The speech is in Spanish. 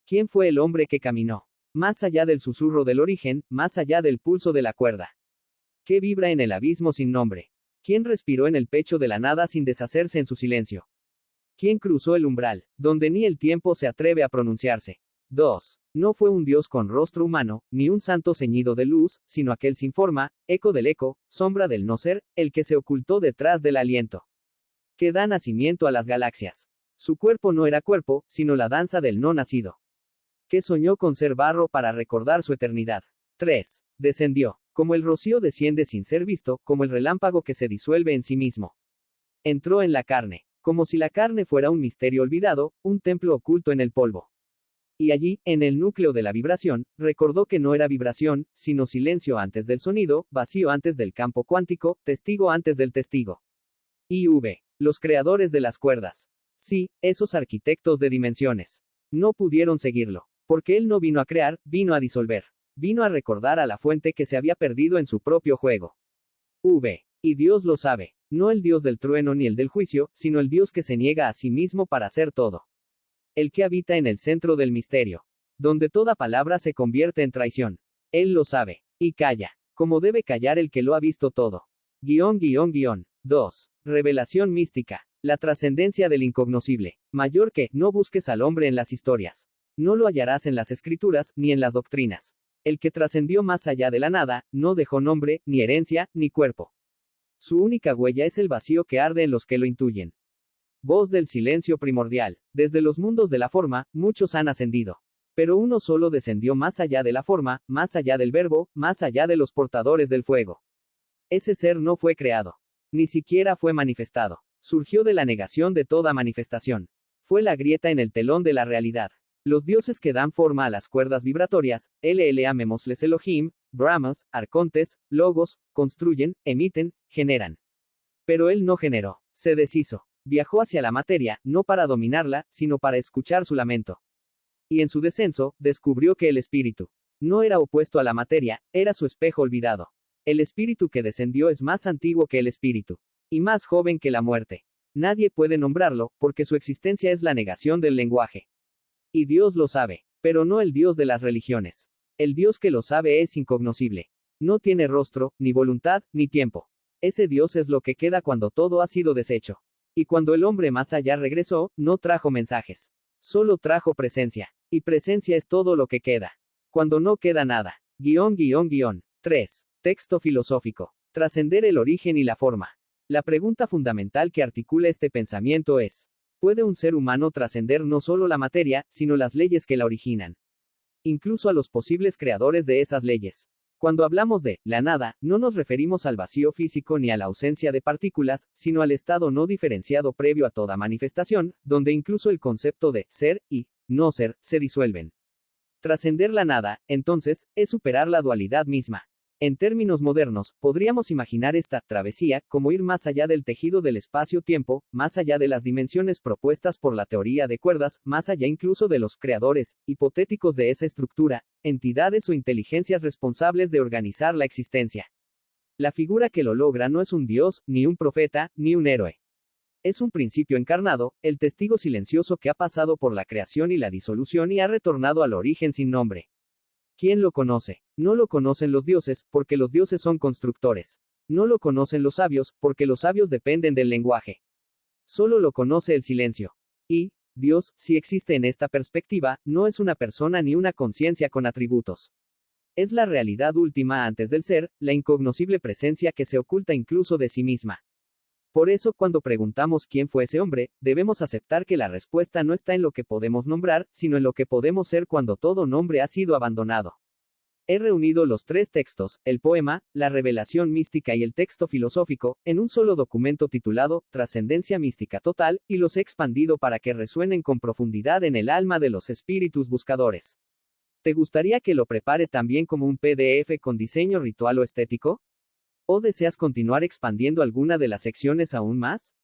¿Quién fue el hombre que caminó más allá del susurro del origen, más allá del pulso de la cuerda? ¿Qué vibra en el abismo sin nombre? ¿Quién respiró en el pecho de la nada sin deshacerse en su silencio? ¿Quién cruzó el umbral, donde ni el tiempo se atreve a pronunciarse? 2. No fue un Dios con rostro humano, ni un santo ceñido de luz, sino aquel sin forma, eco del eco, sombra del no ser, el que se ocultó detrás del aliento, que da nacimiento a las galaxias. Su cuerpo no era cuerpo, sino la danza del no nacido, que soñó con ser barro para recordar su eternidad. 3. Descendió, como el rocío desciende sin ser visto, como el relámpago que se disuelve en sí mismo. Entró en la carne, como si la carne fuera un misterio olvidado, un templo oculto en el polvo. Y allí, en el núcleo de la vibración, recordó que no era vibración, sino silencio antes del sonido, vacío antes del campo cuántico, testigo antes del testigo. IV. Los creadores de las cuerdas. Sí, esos arquitectos de dimensiones. No pudieron seguirlo. Porque él no vino a crear, vino a disolver. Vino a recordar a la fuente que se había perdido en su propio juego. V. Y Dios lo sabe. No el Dios del trueno ni el del juicio, sino el Dios que se niega a sí mismo para hacer todo. El que habita en el centro del misterio. Donde toda palabra se convierte en traición. Él lo sabe. Y calla. Como debe callar el que lo ha visto todo. 2. Revelación mística. La trascendencia del incognoscible. Mayor que, no busques al hombre en las historias. No lo hallarás en las escrituras, ni en las doctrinas. El que trascendió más allá de la nada, no dejó nombre, ni herencia, ni cuerpo. Su única huella es el vacío que arde en los que lo intuyen. Voz del silencio primordial. Desde los mundos de la forma, muchos han ascendido. Pero uno solo descendió más allá de la forma, más allá del verbo, más allá de los portadores del fuego. Ese ser no fue creado. Ni siquiera fue manifestado. Surgió de la negación de toda manifestación. Fue la grieta en el telón de la realidad. Los dioses que dan forma a las cuerdas vibratorias, llamémosles Elohim, Brahmas, arcontes, logos, construyen, emiten, generan. Pero él no generó. Se deshizo. Viajó hacia la materia, no para dominarla, sino para escuchar su lamento. Y en su descenso, descubrió que el espíritu no era opuesto a la materia, era su espejo olvidado. El espíritu que descendió es más antiguo que el espíritu. Y más joven que la muerte. Nadie puede nombrarlo, porque su existencia es la negación del lenguaje. Y Dios lo sabe. Pero no el Dios de las religiones. El Dios que lo sabe es incognoscible. No tiene rostro, ni voluntad, ni tiempo. Ese Dios es lo que queda cuando todo ha sido deshecho. Y cuando el hombre más allá regresó, no trajo mensajes. Solo trajo presencia. Y presencia es todo lo que queda. Cuando no queda nada. 3. Texto filosófico. Trascender el origen y la forma. La pregunta fundamental que articula este pensamiento es: ¿puede un ser humano trascender no solo la materia, sino las leyes que la originan? Incluso a los posibles creadores de esas leyes. Cuando hablamos de la nada, no nos referimos al vacío físico ni a la ausencia de partículas, sino al estado no diferenciado previo a toda manifestación, donde incluso el concepto de ser y no ser se disuelven. Trascender la nada, entonces, es superar la dualidad misma. En términos modernos, podríamos imaginar esta travesía como ir más allá del tejido del espacio-tiempo, más allá de las dimensiones propuestas por la teoría de cuerdas, más allá incluso de los creadores hipotéticos de esa estructura, entidades o inteligencias responsables de organizar la existencia. La figura que lo logra no es un dios, ni un profeta, ni un héroe. Es un principio encarnado, el testigo silencioso que ha pasado por la creación y la disolución y ha retornado al origen sin nombre. ¿Quién lo conoce? No lo conocen los dioses, porque los dioses son constructores. No lo conocen los sabios, porque los sabios dependen del lenguaje. Solo lo conoce el silencio. Y, Dios, si existe en esta perspectiva, no es una persona ni una conciencia con atributos. Es la realidad última antes del ser, la incognoscible presencia que se oculta incluso de sí misma. Por eso, cuando preguntamos quién fue ese hombre, debemos aceptar que la respuesta no está en lo que podemos nombrar, sino en lo que podemos ser cuando todo nombre ha sido abandonado. He reunido los tres textos, el poema, la revelación mística y el texto filosófico, en un solo documento titulado Trascendencia Mística Total, y los he expandido para que resuenen con profundidad en el alma de los espíritus buscadores. ¿Te gustaría que lo prepare también como un PDF con diseño ritual o estético? ¿O deseas continuar expandiendo alguna de las secciones aún más?